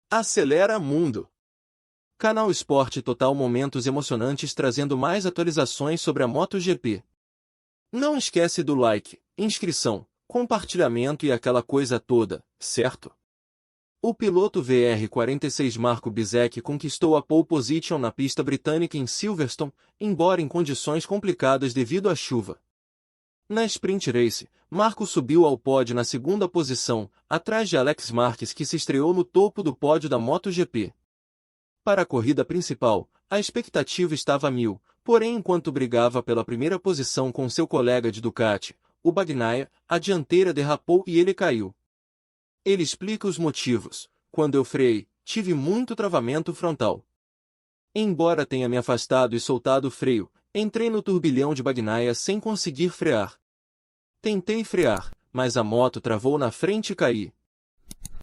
Acelera Mundo. Canal Esporte Total, momentos emocionantes trazendo mais atualizações sobre a MotoGP. Não esquece do like, inscrição, compartilhamento e aquela coisa toda, certo? O piloto VR46 Marco Bezzecchi conquistou a pole position na pista britânica em Silverstone, embora em condições complicadas devido à chuva. Na Sprint Race, Marco subiu ao pódio na segunda posição, atrás de Alex Marques, que se estreou no topo do pódio da MotoGP. Para a corrida principal, a expectativa estava a 1000, porém enquanto brigava pela primeira posição com seu colega de Ducati, o Bagnaia, a dianteira derrapou e ele caiu. Ele explica os motivos: quando eu freiei, tive muito travamento frontal. Embora tenha me afastado e soltado o freio, entrei no turbilhão de Bagnaia sem conseguir frear. Tentei frear, mas a moto travou na frente e caí.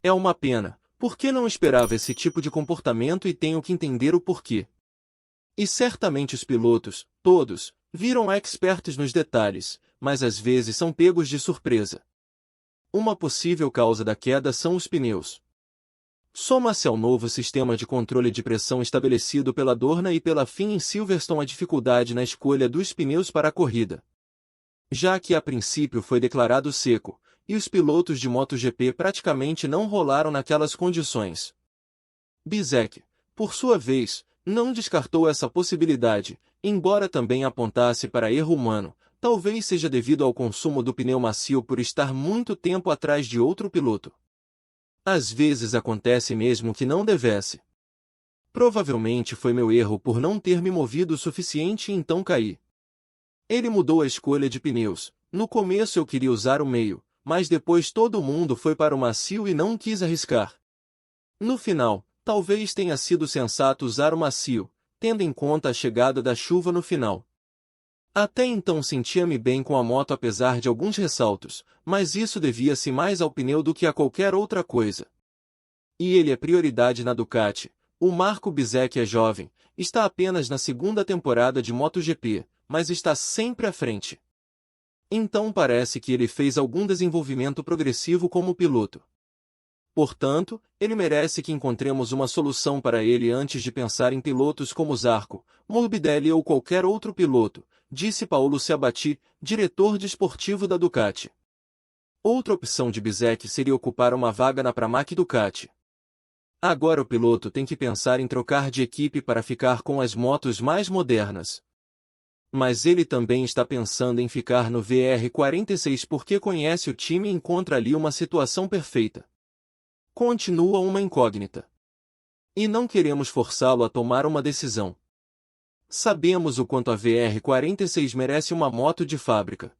É uma pena, porque não esperava esse tipo de comportamento e tenho que entender o porquê. E certamente os pilotos, todos, viram experts nos detalhes, mas às vezes são pegos de surpresa. Uma possível causa da queda são os pneus. Soma-se ao novo sistema de controle de pressão estabelecido pela Dorna e pela FIA em Silverstone a dificuldade na escolha dos pneus para a corrida. Já que a princípio foi declarado seco, e os pilotos de MotoGP praticamente não rolaram naquelas condições. Bezzecchi, por sua vez, não descartou essa possibilidade, embora também apontasse para erro humano, talvez seja devido ao consumo do pneu macio por estar muito tempo atrás de outro piloto. Às vezes acontece mesmo que não devesse. Provavelmente foi meu erro por não ter me movido o suficiente e então caí. Ele mudou a escolha de pneus. No começo eu queria usar o meio, mas depois todo mundo foi para o macio e não quis arriscar. No final, talvez tenha sido sensato usar o macio, tendo em conta a chegada da chuva no final. Até então sentia-me bem com a moto apesar de alguns ressaltos, mas isso devia-se mais ao pneu do que a qualquer outra coisa. E ele é prioridade na Ducati. O Marco Bezzecchi é jovem, está apenas na segunda temporada de MotoGP, mas está sempre à frente. Então parece que ele fez algum desenvolvimento progressivo como piloto. Portanto, ele merece que encontremos uma solução para ele antes de pensar em pilotos como Zarco, Morbidelli ou qualquer outro piloto, disse Paolo Ciabatti, diretor desportivo da Ducati. Outra opção de Bezzecchi seria ocupar uma vaga na Pramac Ducati. Agora o piloto tem que pensar em trocar de equipe para ficar com as motos mais modernas. Mas ele também está pensando em ficar no VR46 porque conhece o time e encontra ali uma situação perfeita. Continua uma incógnita. E não queremos forçá-lo a tomar uma decisão. Sabemos o quanto a VR46 merece uma moto de fábrica.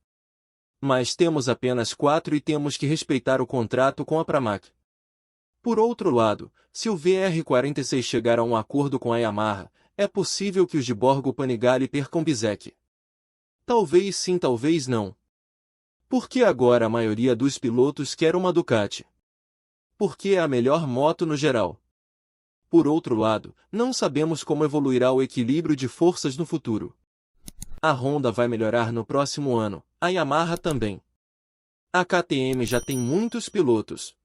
Mas temos apenas 4 e temos que respeitar o contrato com a Pramac. Por outro lado, se o VR46 chegar a um acordo com a Yamaha, é possível que os de Borgo Panigale percam Bezzecchi. Talvez sim, talvez não. Porque agora a maioria dos pilotos quer uma Ducati. Porque é a melhor moto no geral. Por outro lado, não sabemos como evoluirá o equilíbrio de forças no futuro. A Honda vai melhorar no próximo ano, a Yamaha também. A KTM já tem muitos pilotos.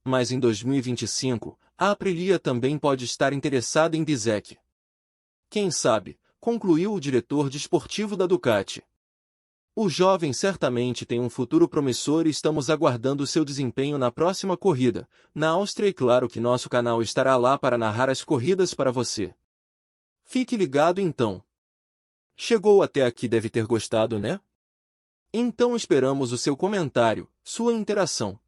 Mas em 2025, a Aprilia também pode estar interessada em Bezzecchi. Quem sabe, concluiu o diretor desportivo da Ducati. O jovem certamente tem um futuro promissor e estamos aguardando seu desempenho na próxima corrida, na Áustria, e claro que nosso canal estará lá para narrar as corridas para você. Fique ligado então. Chegou até aqui, deve ter gostado, né? Então esperamos o seu comentário, sua interação.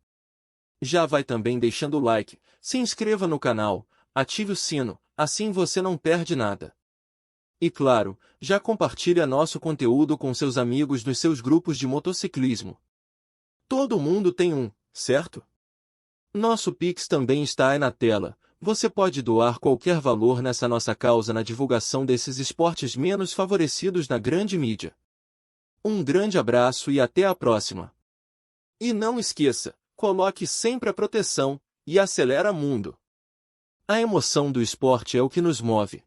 Já vai também deixando o like, se inscreva no canal, ative o sino, assim você não perde nada. E claro, já compartilha nosso conteúdo com seus amigos nos seus grupos de motociclismo. Todo mundo tem um, certo? Nosso Pix também está aí na tela. Você pode doar qualquer valor nessa nossa causa na divulgação desses esportes menos favorecidos na grande mídia. Um grande abraço e até a próxima. E não esqueça, coloque sempre a proteção e acelera mundo. A emoção do esporte é o que nos move.